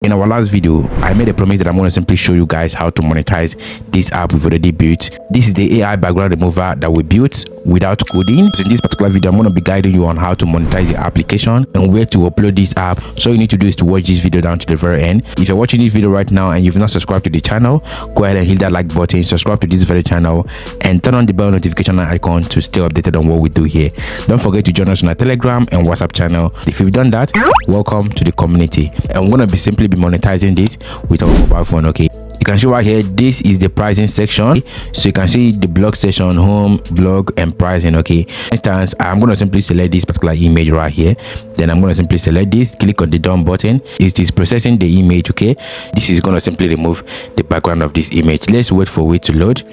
In our last video, I made a promise that I'm going to simply show you guys how to monetize this app we've already built. This is the AI background remover that we built without coding. So in this particular video, I'm going to be guiding you on how to monetize the application and where to upload this app. So all you need to do is to watch this video down to the very end. If you're watching this video right now and you've not subscribed to the channel, go ahead and hit that like button, subscribe to this very channel, and turn on the bell notification icon to stay updated on what we do here. Don't forget to join us on our Telegram and WhatsApp channel. If you've done that, welcome to the community. And we're going to be monetizing this with our mobile phone. Okay, you can see right here, this is the pricing section. So you can see the blog section, home, blog, and pricing. Okay, for instance, I'm going to simply select this particular image right here. Then I'm going to simply select this, click on the done button. It is processing the image. Okay, this is going to simply remove the background of this image. Let's wait for it to load.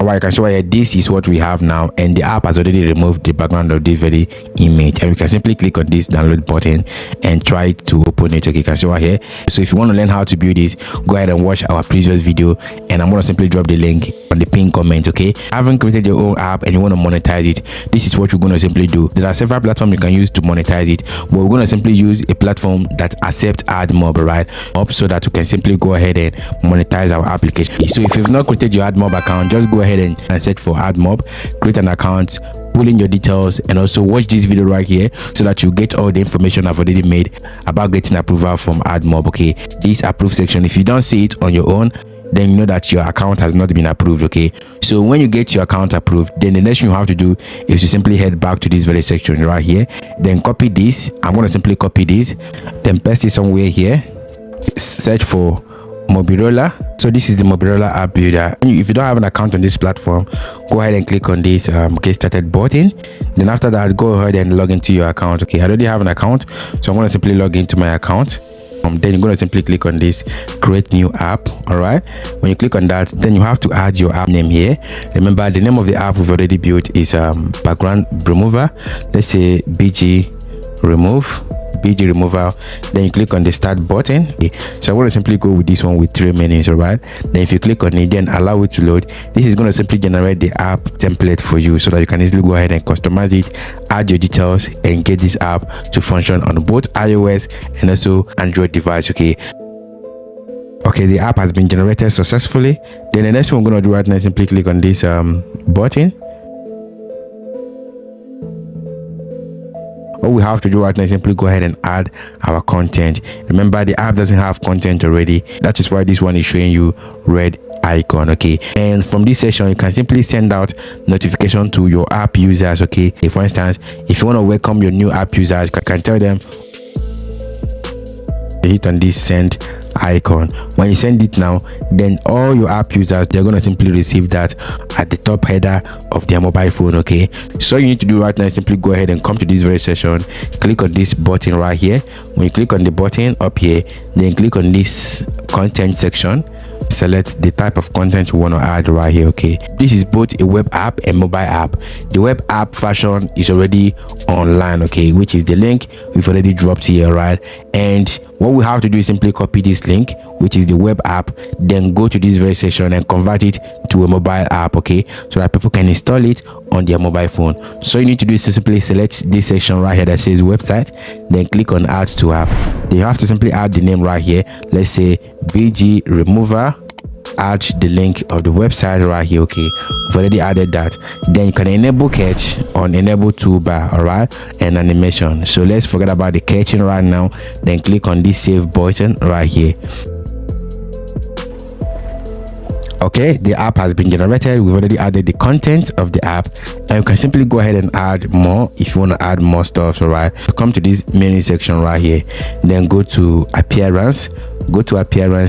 Alright, you can see right here, this is what we have now, and the app has already removed the background of this very image, and we can simply click on this download button and try to open it. Okay, you can see right here. So if you want to learn how to build this, go ahead and watch our previous video, and I'm going to simply drop the link on the pinned comment. Okay, having created your own app and you want to monetize it, this is what you're going to simply do. There are several platforms you can use to monetize it, but we're going to simply use a platform that accepts AdMob, right, so that we can simply go ahead and monetize our application. So if you've not created your AdMob account, just go ahead and search for AdMob, create an account, pull in your details, and also watch this video right here so that you get all the information I've already made about getting approval from AdMob. Okay, this approve section, if you don't see it on your own, then you know that your account has not been approved. Okay, so when you get your account approved, then the next thing you have to do is to simply head back to this very section right here, then copy this. I'm going to simply copy this, then paste it somewhere here, search for Mobile. So this is the Mobile app builder. If you don't have an account on this platform, go ahead and click on this get started button. Then after that, go ahead and log into your account. Okay, I already have an account, so I'm going to simply log into my account. Then you're going to simply click on this create new app. All right, when you click on that, then you have to add your app name here. Remember, the name of the app we've already built is background remover. Let's say BG removal. Then you click on the start button. Okay, so I want to simply go with this one with 3 minutes. All right, then if you click on it, then allow it to load. This is going to simply generate the app template for you so that you can easily go ahead and customize it, add your details, and get this app to function on both iOS and also Android device. Okay, the app has been generated successfully. Then the next one I'm going to do right now is simply click on this button. All we have to do right now is simply go ahead and add our content. Remember, the app doesn't have content already. That is why this one is showing you red icon. Okay, and from this section you can simply send out notification to your app users. Okay, for instance, if you want to welcome your new app users, you can tell them, hit on this send icon. When you send it now, then all your app users, they're going to simply receive that at the top header of their mobile phone. Okay, so you need to do right now is simply go ahead and come to this very section, click on this button right here. When you click on the button up here, then click on this content section, select the type of content you want to add right here. Okay, this is both a web app and mobile app. The web app version is already online, okay, which is the link we've already dropped here, right? And what we have to do is simply copy this link, which is the web app, then go to this very section and convert it to a mobile app. Okay, so that people can install it on their mobile phone. So you need to do is to simply select this section right here that says website, then click on add to app. Then you have to simply add the name right here. Let's say BG remover. Add the link of the website right here. Okay, we've already added that. Then you can enable catch on enable toolbar, all right, and animation. So let's forget about the catching right now, then click on this save button right here. Okay, the app has been generated. We've already added the content of the app, and you can simply go ahead and add more if you want to add more stuff. All right, come to this menu section right here, then go to appearance,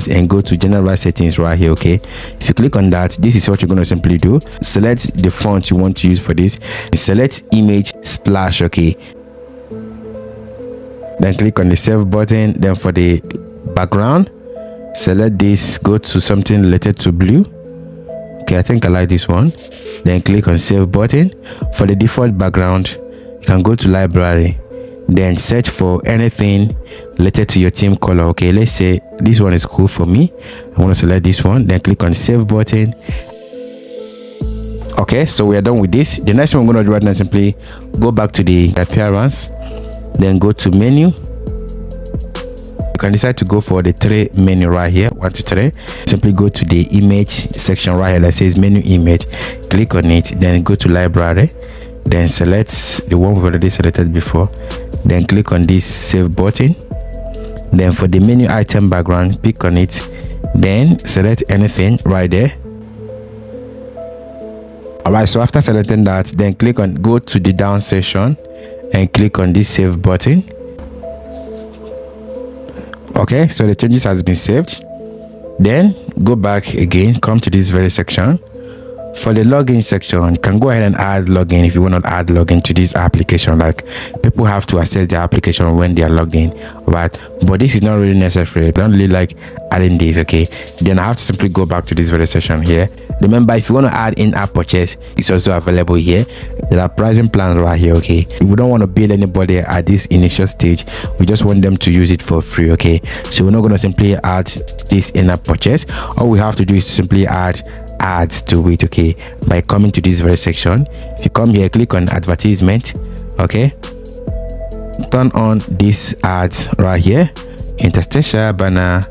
and go to general settings right here. Okay, if you click on that, this is what you're going to simply do. Select the font you want to use for this, select image splash. Okay, then click on the save button. Then for the background, select this, go to something related to blue. Okay, I think I like this one. Then click on save button. For the default background, you can go to library, then search for anything related to your theme color. Okay, let's say this one is cool for me. I want to select this one, then click on save button. Okay, so we are done with this. The next one we're going to do right now is simply go back to the appearance, then go to menu. You can decide to go for the 3 menu right here, 1 2 3. Simply go to the image section right here that says menu image, click on it, then go to library, then select the one we've already selected before, then click on this save button. Then for the menu item background, pick on it, then select anything right there. Alright, so after selecting that, then go to the down section and click on this save button. Okay, so the changes has been saved. Then go back again, come to this very section. For the login section, you can go ahead and add login if you want to add login to this application. Like, people have to access the application when they are logged in, right? But this is not really necessary. I don't really like adding this. Okay, then I have to simply go back to this very section here. Remember, if you want to add in-app purchase, it's also available here. There are pricing plans right here. Okay, if we don't want to bill anybody at this initial stage, we just want them to use it for free. Okay, so we're not going to simply add this in-app purchase. All we have to do is simply add ads to it, okay, by coming to this very section. If you come here, click on advertisement, okay, turn on this ads right here, interstitial, banner,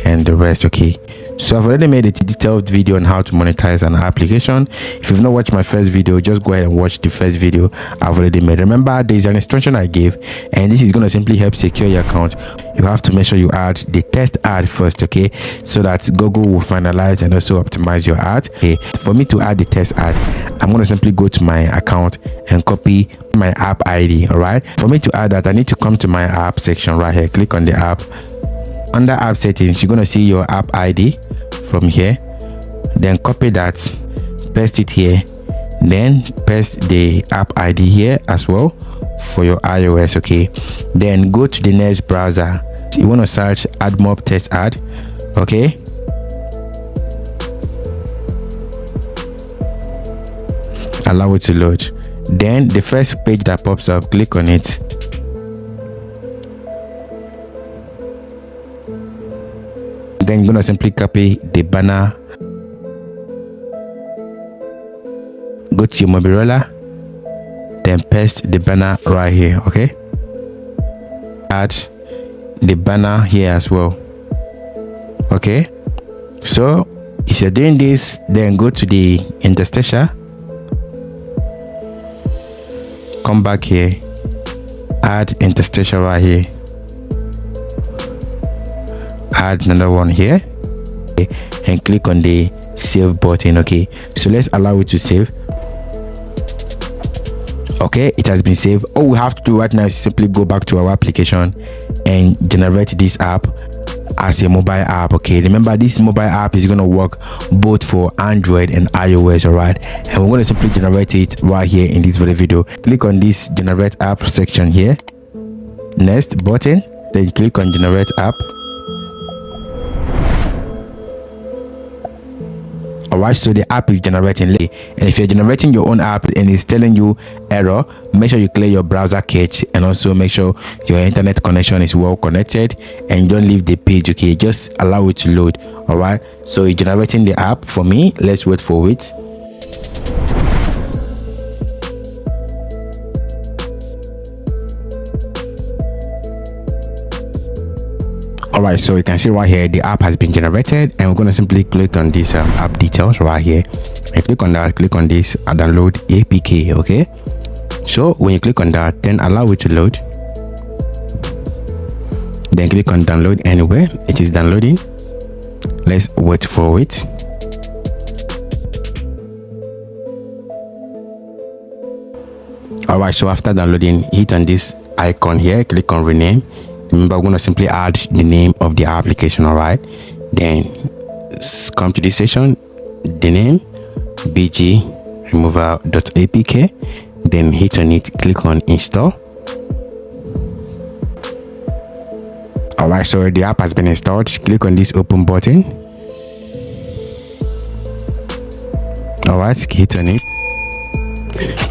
and the rest. Okay, so I've already made a detailed video on how to monetize an application. If you've not watched my first video, just go ahead and watch the first video I've already made. Remember, there's an instruction I gave, and this is going to simply help secure your account. You have to make sure you add the test ad first, okay, so that Google will finalize and also optimize your ad. Okay, for me to add the test ad, I'm going to simply go to my account and copy my app ID. All right, for me to add that, I need to come to my app section right here, click on the app. Under app settings, you're going to see your app ID from here, then copy that, paste it here, then paste the app ID here as well for your iOS. Okay, then go to the next browser. You want to search AdMob test ad. Okay, allow it to load. Then the first page that pops up, click on it. Then you're gonna simply copy the banner, go to your mobile roller, then paste the banner right here. Okay, add the banner here as well. Okay, so if you're doing this, then go to the interstitial, come back here, add interstitial right here, add another one here, okay, and click on the save button. Okay, so let's allow it to save. Okay, it has been saved. All we have to do right now is simply go back to our application and generate this app as a mobile app. Okay, remember, this mobile app is going to work both for Android and iOS. All right, and we're going to simply generate it right here in this very video. Click on this generate app section here, next button, then click on generate app. Alright, so the app is generating, and if you're generating your own app and it's telling you error, make sure you clear your browser cache and also make sure your internet connection is well connected and you don't leave the page. Okay, just allow it to load. Alright, so it's generating the app for me. Let's wait for it. Alright, so you can see right here the app has been generated, and we're going to simply click on this app details right here, and click on that, click on this download APK. Okay, so when you click on that, then allow it to load, then click on download anywhere. It is downloading. Let's wait for it. Alright, so after downloading, hit on this icon here, click on rename. Remember, we're going to simply add the name of the application. All right, then come to this section, the name bg remover.apk, then hit on it, click on install. All right, so the app has been installed. Click on this open button. All right, hit on it.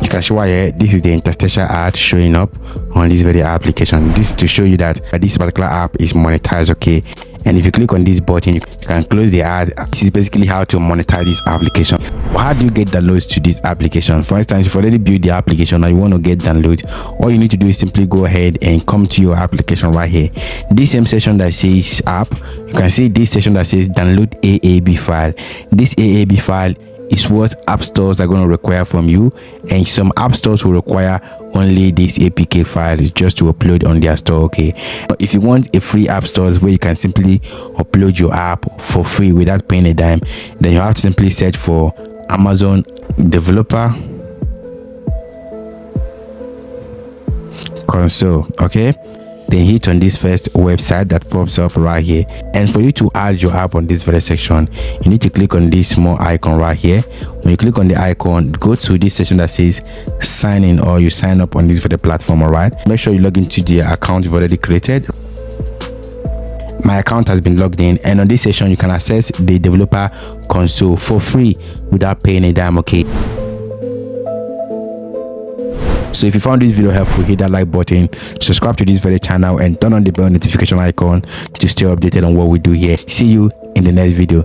You can show here, this is the interstitial ad showing up on this very application. This is to show you that this particular app is monetized. Okay, and if you click on this button, you can close the ad. This is basically how to monetize this application. How do you get downloads to this application? For instance, if you already built the application and you want to get download, all you need to do is simply go ahead and come to your application right here. This same section that says app, you can see this section that says download AAB file. This AAB file is what app stores are going to require from you, and some app stores will require only this APK file is just to upload on their store. Okay, if you want a free app stores where you can simply upload your app for free without paying a dime, then you have to simply search for Amazon developer console. Okay, then hit on this first website that pops up right here, and for you to add your app on this very section, you need to click on this small icon right here. When you click on the icon, go to this section that says sign in, or you sign up on this very platform. All right, make sure you log into the account you've already created. My account has been logged in, and on this section you can access the developer console for free without paying a dime. Okay, so if you found this video helpful, hit that like button, subscribe to this very channel, and turn on the bell notification icon to stay updated on what we do here. See you in the next video.